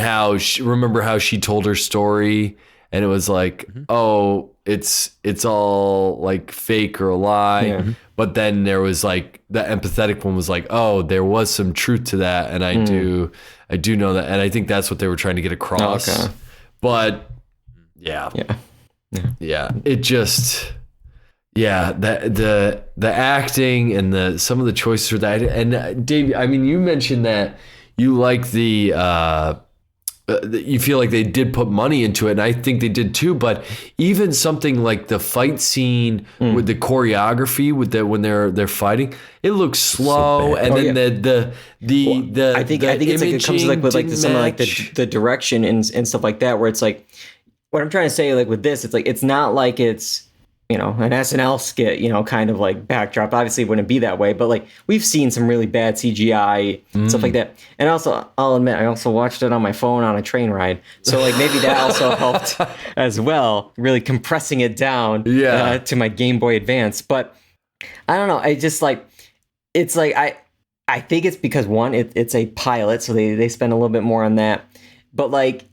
remember how she told her story, and it was like, oh, it's all like fake or a lie. Yeah. But then there was like the empathetic one was like, oh, there was some truth to that, and I do know that, and I think that's what they were trying to get across. Oh, okay. But yeah, it just the acting and some of the choices for that. And Dave, I mean, you mentioned that you like you feel like they did put money into it, and I think they did too. But even something like the fight scene with the choreography, when they're fighting, it looks slow, and then the I think it's like it comes like with like some of like the direction and stuff like that, where it's like, what I'm trying to say, like with this, it's like it's not like it's an SNL skit, kind of like backdrop. Obviously it wouldn't be that way, but like we've seen some really bad CGI stuff like that. And also, I'll admit, I also watched it on my phone on a train ride. So like maybe that also helped as well, really compressing it down to my Game Boy Advance. But I don't know. I just like, it's like, I think it's because one, it's a pilot. So they spend a little bit more on that. But like,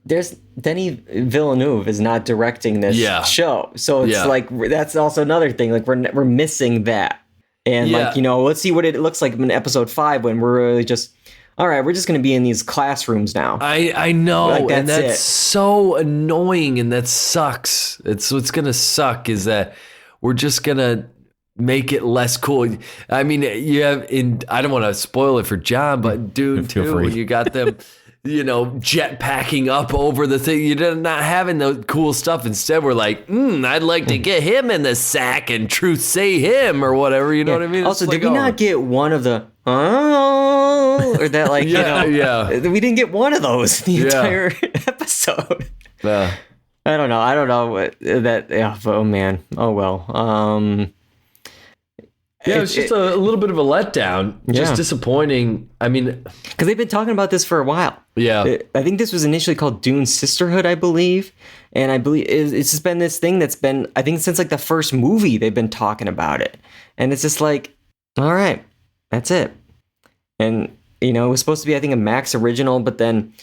there's Denis Villeneuve is not directing this show. So it's like, that's also another thing. Like we're missing that. And like, let's see what it looks like in episode 5 when we're really just, all right, we're just going to be in these classrooms now. I know. Like, and that's so annoying. And that sucks. It's what's going to suck is that we're just going to make it less cool. I mean, I don't want to spoil it for John, but dude, you got them, jet packing up over the thing. You're not having the cool stuff. Instead, we're like, I'd like to get him in the sack and truth say him or whatever. You know what I mean? Also, did we not get one of the or that like we didn't get one of those the entire episode. I don't know what that. Yeah. Oh man. Oh well. Yeah, it's just a little bit of a letdown. Just disappointing. I mean, because they've been talking about this for a while. Yeah. I think this was initially called Dune Sisterhood, I believe. And I believe it's just been this thing that's been, I think since like the first movie, they've been talking about it. And it's just like, all right, that's it. And, it was supposed to be, I think, a Max original, but then,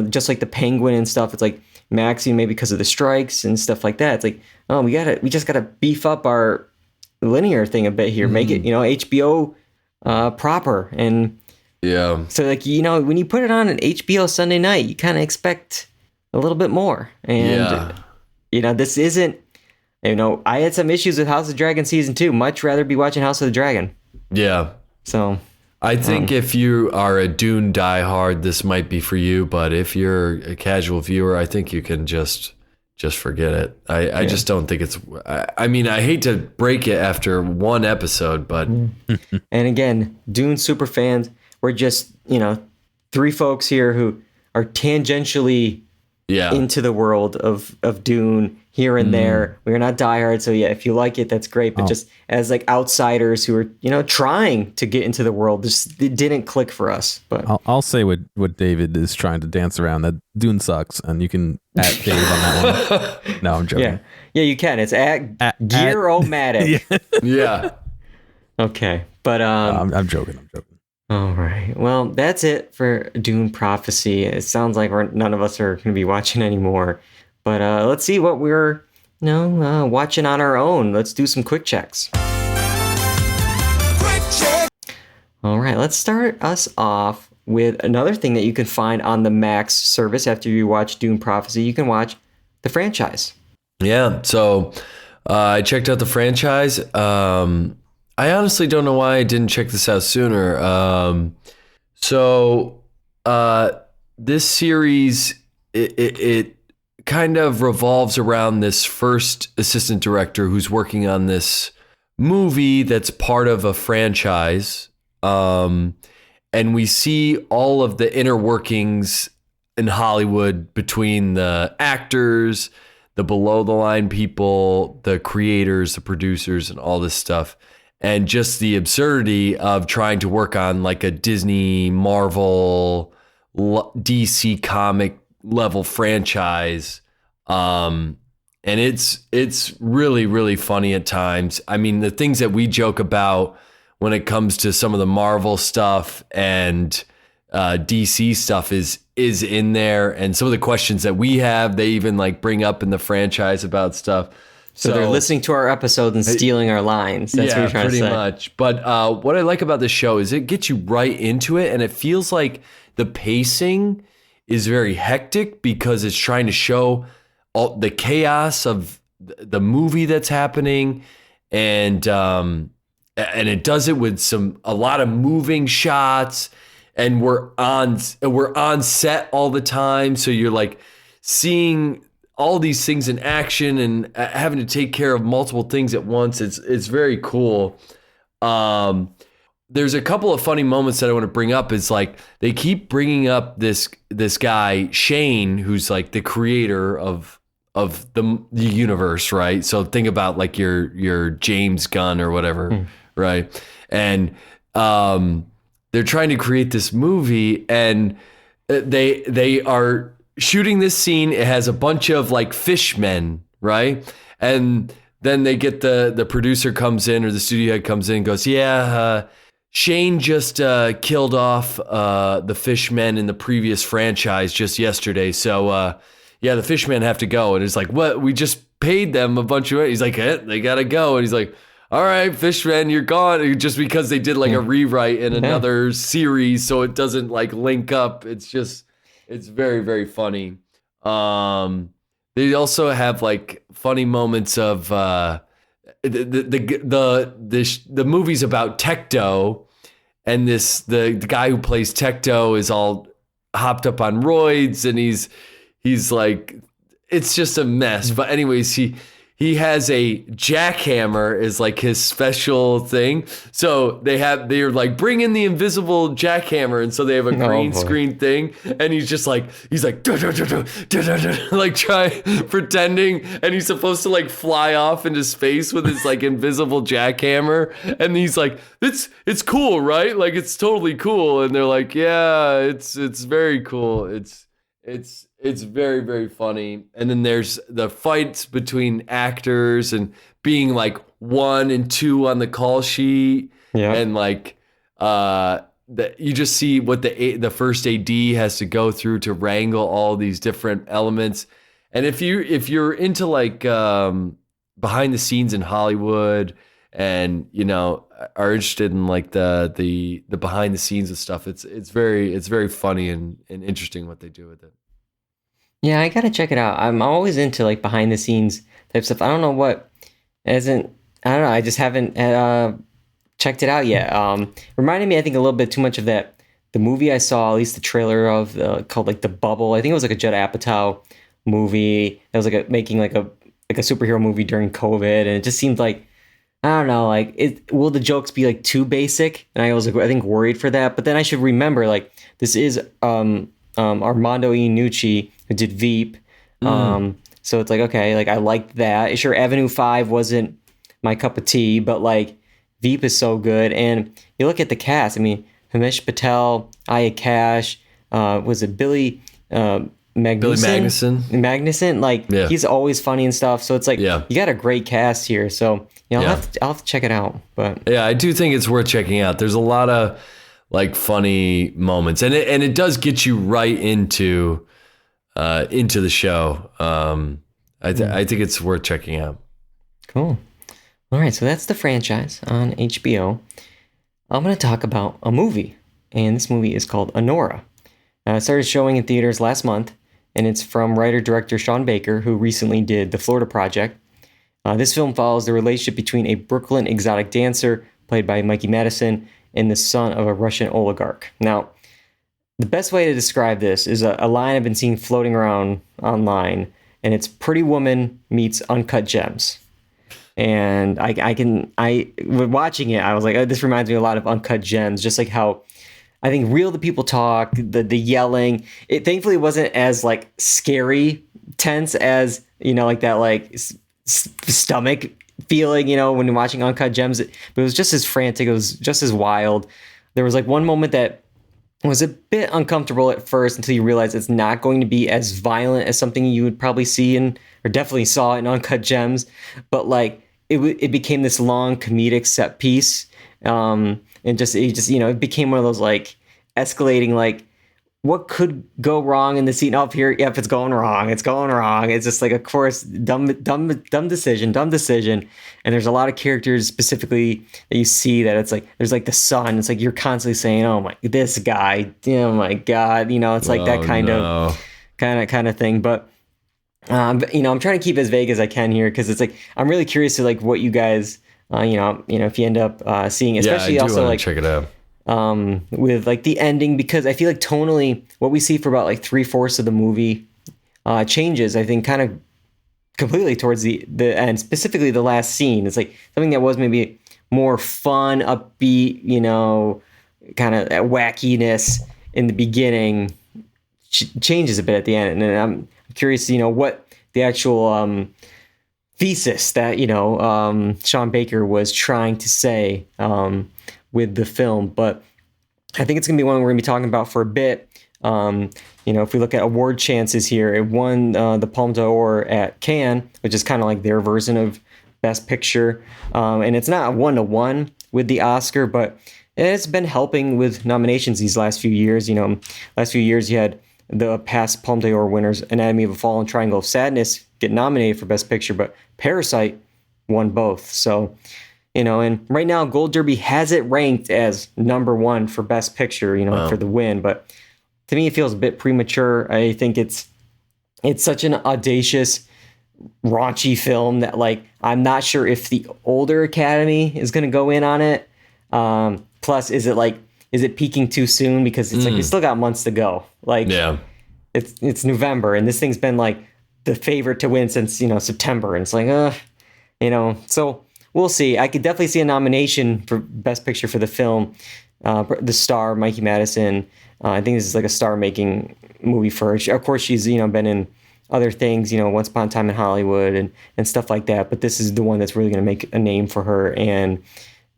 just like the Penguin and stuff, it's like Max, maybe because of the strikes and stuff like that. It's like, oh, we just got to beef up our linear thing a bit here, make it HBO proper. And so like when you put it on an HBO Sunday night, you kind of expect a little bit more. And this isn't, I had some issues with House of Dragon season 2. Much rather be watching House of the Dragon. So I think if you are a Dune diehard, this might be for you, but if you're a casual viewer, I think you can just forget it. I just don't think it's, I mean, I hate to break it after one episode, but. And again, Dune super fans, we're just, three folks here who are tangentially Yeah. into the world of Dune here and there. We're not diehard, so yeah, if you like it, that's great. But just as like outsiders who are trying to get into the world, it didn't click for us. But I'll say what David is trying to dance around. That Dune sucks, and you can at Dave on that one. No, I'm joking. yeah, you can. It's at Gear-O-Matic. Yeah. Okay, but I'm joking. all right. Well, that's it for Dune Prophecy. It sounds like none of us are going to be watching anymore. But let's see what we're watching on our own. Let's do some quick checks. Quick check. All right, let's start us off with another thing that you can find on the Max service after you watch Dune Prophecy. You can watch the franchise. Yeah. So I checked out the franchise. I honestly don't know why I didn't check this out sooner. This series, it kind of revolves around this first assistant director who's working on this movie that's part of a franchise. And we see all of the inner workings in Hollywood between the actors, the below the line people, the creators, the producers, and all this stuff. And just the absurdity of trying to work on like a Disney, Marvel, DC comic level franchise. And it's really, really funny at times. I mean, the things that we joke about when it comes to some of the Marvel stuff and DC stuff is in there. And some of the questions that we have, they even like bring up in the franchise about stuff. So they're listening to our episode and stealing our lines. That's what you're trying to say. Pretty much. But what I like about this show is it gets you right into it, and it feels like the pacing is very hectic because it's trying to show all the chaos of the movie that's happening, and it does it with a lot of moving shots, and we're on set all the time, so you're like seeing all these things in action and having to take care of multiple things at once. It's very cool. There's a couple of funny moments that I want to bring up. Is like they keep bringing up this guy Shane, who's like the creator of the universe, right? So think about like your James Gunn or whatever, right? And they're trying to create this movie, and they are shooting this scene. It has a bunch of like fishmen, right? And then they get the producer comes in, or the studio head comes in and goes, Shane just killed off the fishmen in the previous franchise just yesterday. So the fishmen have to go. And it's like, what? We just paid them a bunch of money. He's like, they gotta go. And he's like, all right, fishmen, you're gone. Just because they did like a rewrite in another series, so it doesn't like link up. It's very, very funny. They also have like funny moments of the movie's about Tecto, and the guy who plays Tecto is all hopped up on roids, and he's like, it's just a mess. But anyways, he has a jackhammer is like his special thing. So they're like, bring in the invisible jackhammer. And so they have a green screen thing. And he's like, like pretending. And he's supposed to like fly off into space with his like invisible jackhammer. And he's like, it's cool, right? Like, it's totally cool. And they're like, yeah, it's very cool. It's very, very funny. And then there's the fights between actors and being like 1 and 2 on the call sheet. Yeah. And like you just see what the first AD has to go through to wrangle all these different elements. And if you're into like behind the scenes in Hollywood and are interested in like the behind the scenes of stuff, it's very funny and interesting what they do with it. Yeah, I gotta check it out. I'm always into like behind the scenes type stuff. I don't know. I just haven't checked it out yet. Reminded me, I think, a little bit too much of the movie I saw, at least the trailer of, called like The Bubble. I think it was like a Judd Apatow movie. It was like making like a superhero movie during COVID, and it just seemed like I don't know, like, will the jokes be like too basic? And I was like, I think worried for that. But then I should remember, like, this is Armando Iannucci who did Veep. So it's like, okay, like I liked that. Sure, Avenue 5 wasn't my cup of tea, but like Veep is so good. And you look at the cast. I mean, Himesh Patel, Aya Cash, was it Billy Magnuson, like he's always funny and stuff. So it's like you got a great cast here. So I'll have to check it out. But yeah, I do think it's worth checking out. There's a lot of like funny moments, and it does get you right into the show. I think it's worth checking out. Cool. All right, so that's the franchise on HBO. I'm going to talk about a movie, and this movie is called Anora. It started showing in theaters last month, and it's from writer-director Sean Baker, who recently did The Florida Project. This film follows the relationship between a Brooklyn exotic dancer, played by Mikey Madison, and the son of a Russian oligarch. Now, the best way to describe this is a line I've been seeing floating around online, and it's Pretty Woman meets Uncut Gems. And watching it, I was like, oh, this reminds me a lot of Uncut Gems, just like how I think Real the People Talk, the yelling. It thankfully wasn't as like scary, tense as, like that like stomach feeling, when you're watching Uncut Gems. But it was just as frantic. It was just as wild. There was like one moment that was a bit uncomfortable at first until you realize it's not going to be as violent as something you would probably see or definitely saw in Uncut Gems. But like it became this long comedic set piece. And it it became one of those like escalating, like what could go wrong in the scene up here? Yep, it's going wrong. It's going wrong. It's just like, of course, dumb decision. And there's a lot of characters specifically that you see that it's like, there's like the son. It's like, you're constantly saying, oh my, this guy, oh my God, it's like that kind of thing. But, I'm trying to keep as vague as I can here. Cause it's like, I'm really curious to like what you guys, if you end up seeing, especially also like check it out. With like the ending, because I feel like tonally what we see for about like 3/4 of the movie changes, I think, kind of completely towards the end, specifically the last scene. It's like something that was maybe more fun, upbeat, kind of wackiness in the beginning changes a bit at the end. And I'm curious, what the actual thesis that, Sean Baker was trying to say with the film. But I think it's going to be one we're going to be talking about for a bit. If we look at award chances here, it won the Palme d'Or at Cannes, which is kind of like their version of Best Picture. And it's not a 1-to-1 with the Oscar, but it's been helping with nominations these last few years. Last few years you had the past Palme d'Or winners, Anatomy of a Fall and Triangle of Sadness, get nominated for Best Picture, but Parasite won both. So, and right now Gold Derby has it ranked as number 1 for Best Picture, for the win. But to me, it feels a bit premature. I think it's such an audacious, raunchy film that like I'm not sure if the older Academy is going to go in on it. Plus, is it peaking too soon? Because it's like we still got months to go. Like, yeah, it's November, and this thing's been like the favorite to win since September, and it's like, so we'll see. I could definitely see a nomination for Best Picture for the film. The star Mikey Madison. I think this is like a star-making movie for her. Of course, she's been in other things, Once Upon a Time in Hollywood and stuff like that. But this is the one that's really going to make a name for her. And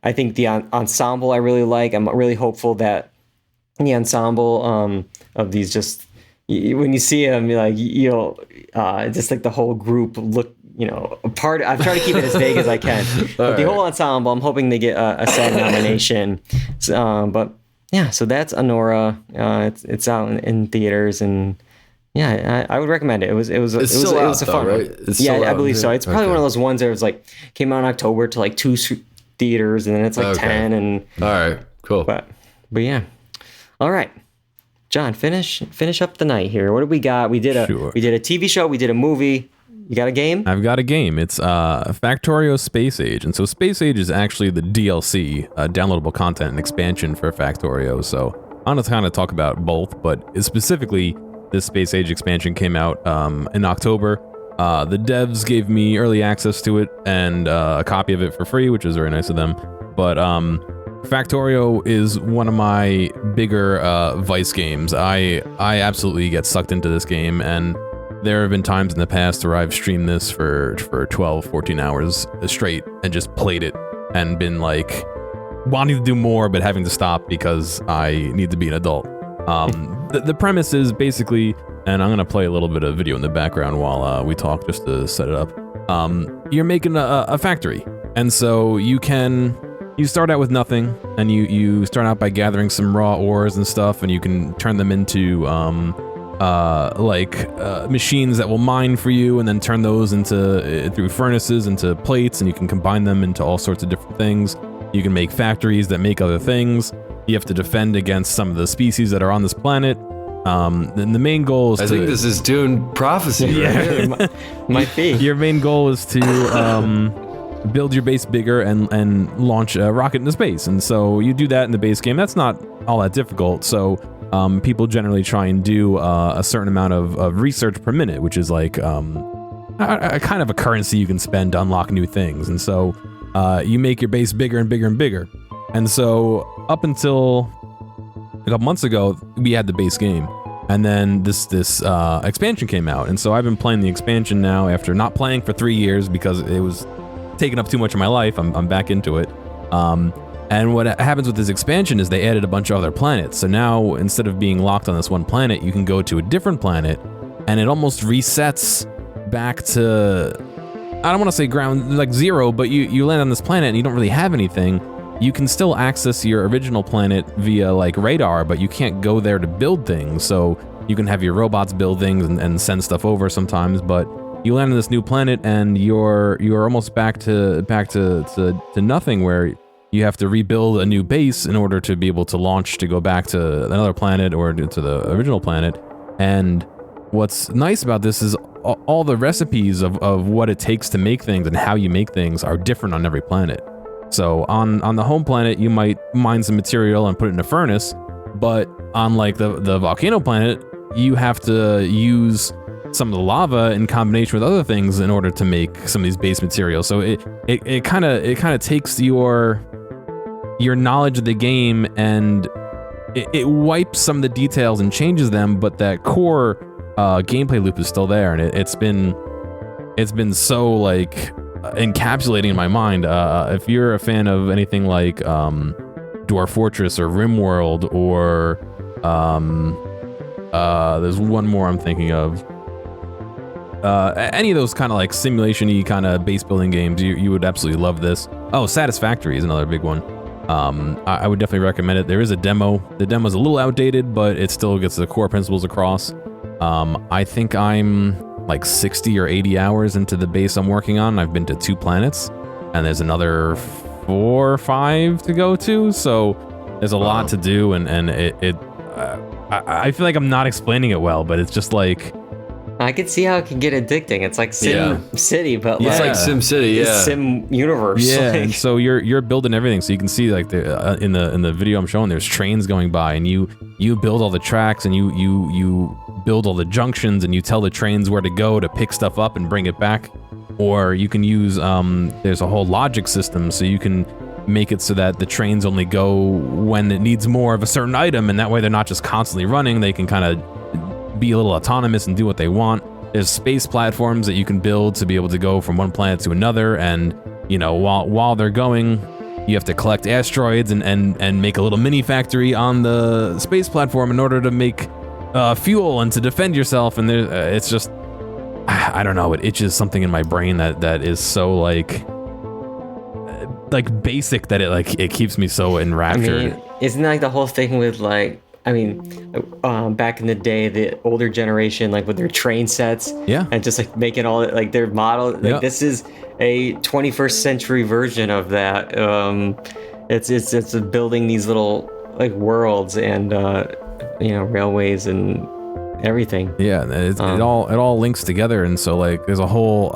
I think the ensemble I really like. I'm really hopeful that the ensemble of these just when you see them, you'll just like the whole group look. Apart. I'm trying to keep it as vague as I can. But the whole ensemble, I'm hoping they get a SAG nomination. But yeah, so that's Anora. It's out in theaters, and yeah, I would recommend it. It was a fun, right? I believe so. It's probably one of those ones that was like came out in October to like 2 theaters, and then it's like 10. And all right, cool. But yeah, all right. John, finish up the night here. What do we got? We did a TV show. We did a movie. You got a game? I've got a game. It's Factorio Space Age. And so Space Age is actually the DLC, downloadable content and expansion for Factorio. So I'm going to kind of talk about both, but specifically this Space Age expansion came out in October. The devs gave me early access to it and a copy of it for free, which is very nice of them. But Factorio is one of my bigger Vice games. I absolutely get sucked into this game, and there have been times in the past where I've streamed this for 12, 14 hours straight and just played it and been like wanting to do more but having to stop because I need to be an adult. The premise is basically, and I'm going to play a little bit of video in the background while we talk just to set it up. You're making a factory, and so you start out with nothing, and you start out by gathering some raw ores and stuff, and you can turn them into machines that will mine for you, and then turn those into through furnaces into plates, and you can combine them into all sorts of different things. You can make factories that make other things. You have to defend against some of the species that are on this planet. And the main goal is I think this is Dune prophecy. Right? Might be. Your main goal is to build your base bigger and launch a rocket into space. And so you do that in the base game. That's not all that difficult. So people generally try and do a certain amount of research per minute, which is like a kind of a currency you can spend to unlock new things. And so you make your base bigger and bigger and bigger. And so up until a couple months ago, we had the base game, and then this expansion came out, and so I've been playing the expansion now after not playing for 3 years because it was taking up too much of my life. I'm back into it, and what happens with this expansion is they added a bunch of other planets. So now instead of being locked on this one planet, you can go to a different planet, and it almost resets back to, I don't want to say ground like zero, but you land on this planet and you don't really have anything. You can still access your original planet via like radar, but you can't go there to build things. So you can have your robots build things and send stuff over sometimes, but you land on this new planet and you're almost back to nothing, where you have to rebuild a new base in order to be able to launch to go back to another planet or to the original planet. And what's nice about this is all the recipes of what it takes to make things and how you make things are different on every planet. So on the home planet, you might mine some material and put it in a furnace, but on like the volcano planet, you have to use some of the lava in combination with other things in order to make some of these base materials. So it kind of takes your knowledge of the game and it wipes some of the details and changes them, but that core gameplay loop is still there, and it's been so like encapsulating in my mind. If you're a fan of anything like Dwarf Fortress or RimWorld or there's one more I'm thinking of, any of those kind of like simulation-y kind of base building games, you would absolutely love this. Oh, Satisfactory is another big one. I would definitely recommend it. There is a demo. The demo's a little outdated, but it still gets the core principles across. I think I'm like 60 or 80 hours into the base I'm working on. I've been to 2 planets, and there's another 4 or 5 to go to. So there's a lot to do, and I feel like I'm not explaining it well, but it's just like, I could see how it can get addicting. It's like Sim City, but it's like Sim City, yeah. Sim universe. Yeah, Like, and so you're building everything. So you can see like in the video I'm showing, there's trains going by, and you build all the tracks, and you build all the junctions, and you tell the trains where to go to pick stuff up and bring it back. Or you can use there's a whole logic system, so you can make it so that the trains only go when it needs more of a certain item, and that way they're not just constantly running. They can kind of be a little autonomous and do what they want. There's space platforms that you can build to be able to go from one planet to another, and you know, while they're going, you have to collect asteroids and make a little mini factory on the space platform in order to make fuel and to defend yourself. And it's just, I don't know, it itches something in my brain that is so like basic that it keeps me so enraptured. I mean, isn't that like the whole thing with like, back in the day, the older generation, like with their train sets, and just like making all like their model, like this is a 21st century version of that. It's building these little like worlds and railways and everything. Yeah, it all links together, and so like there's a whole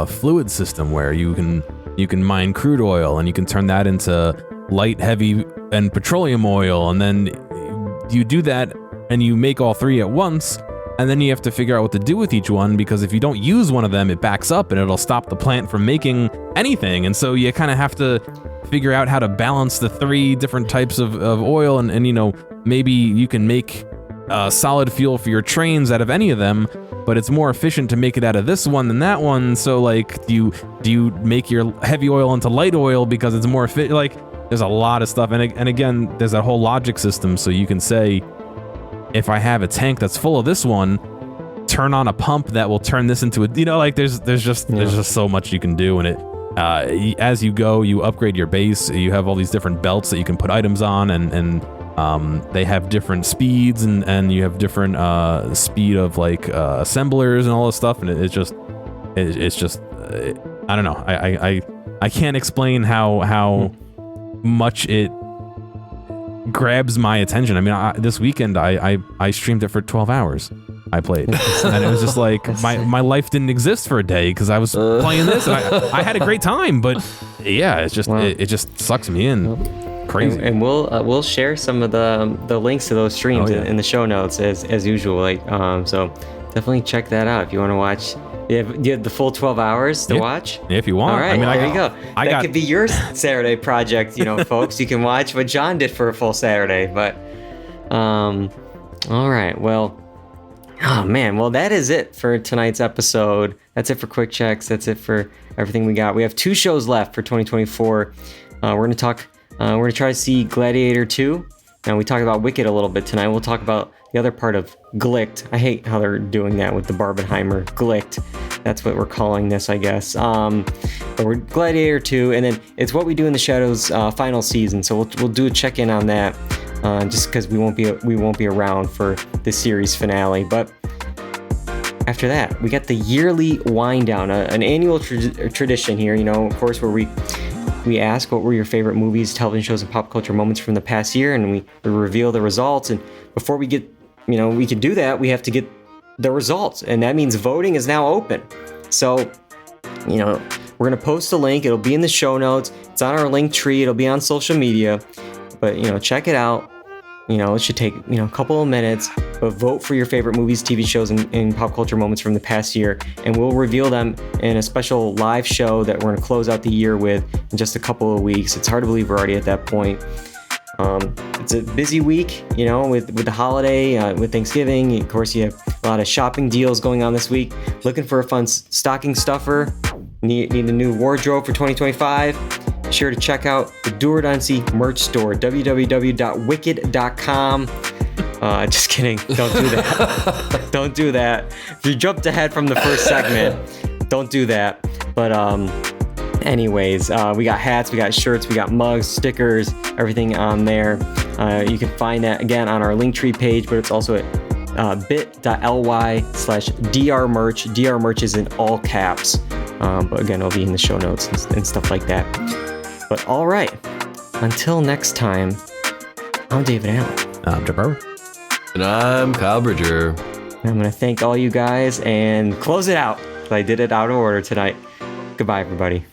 fluid system where you can mine crude oil, and you can turn that into light, heavy, and petroleum oil, and then you do that and you make all 3 at once, and then you have to figure out what to do with each one, because if you don't use one of them, it backs up and it'll stop the plant from making anything. And so you kind of have to figure out how to balance the 3 different types of oil, and you know, maybe you can make solid fuel for your trains out of any of them, but it's more efficient to make it out of this one than that one. So like, do you make your heavy oil into light oil because it's more efficient? Like, there's a lot of stuff, and again, there's that whole logic system. So you can say, if I have a tank that's full of this one, turn on a pump that will turn this into a, you know, like there's just so much you can do. And it, as you go, you upgrade your base. You have all these different belts that you can put items on, and they have different speeds, and you have different speed of like assemblers and all this stuff. And it's just I don't know. I can't explain how much it grabs my attention. I mean, this weekend I streamed it for 12 hours. I played, and it was just like my life didn't exist for a day because I was playing this, and I had a great time. But yeah, it's just it just sucks me in. Crazy. And we'll share some of the links to those streams in the show notes as usual. Like so definitely check that out if you want to watch. You have the full 12 hours to watch? Yeah, if you want. All right, I mean, there you go. That could be your Saturday project, you know, folks. You can watch what John did for a full Saturday. But, all right. Well, oh, man. Well, that is it for tonight's episode. That's it for Quick Checks. That's it for everything we got. We have 2 shows left for 2024. We're going to talk, we're going to try to see Gladiator 2. Now, we talked about Wicked a little bit tonight. We'll talk about the other part of Glicked. I hate how they're doing that with the Barbenheimer. Glicked. That's what we're calling this, I guess. But we're Gladiator 2, and then it's What We Do in the Shadows final season. So we'll do a check-in on that, just because we won't be around for the series finale. But after that, we got the yearly wind down, an annual tradition here. You know, of course, where we ask what were your favorite movies, television shows, and pop culture moments from the past year, and we reveal the results. And before we get, you know, we can do that, we have to get the results, and that means voting is now open. So, you know, we're gonna post a link. It'll be in the show notes. It's on our link tree. It'll be on social media. But you know, check it out. You know, it should take, you know, a couple of minutes. But vote for your favorite movies, TV shows, and pop culture moments from the past year, and we'll reveal them in a special live show that we're gonna close out the year with in just a couple of weeks. It's hard to believe we're already at that point. It's a busy week, you know, with the holiday, with Thanksgiving. Of course, you have a lot of shopping deals going on this week. Looking for a fun stocking stuffer? Need a new wardrobe for 2025? Be sure to check out the Do or Don't See merch store, www.wicked.com. Just kidding. Don't do that. Don't do that. If you jumped ahead from the first segment, don't do that. But anyways, we got hats, we ch shirts, we got mugs, stickers, everything on there. You can find that again on our Linktree page, but it's also at bit.ly/drmerch. DR merch is in all caps. But again, it'll be in the show notes and stuff like that. But all right, until next time, I'm David Allen. I'm Jeff Barber. And I'm Kyle Bridger. And I'm going to thank all you guys and close it out. I did it out of order tonight. Goodbye, everybody.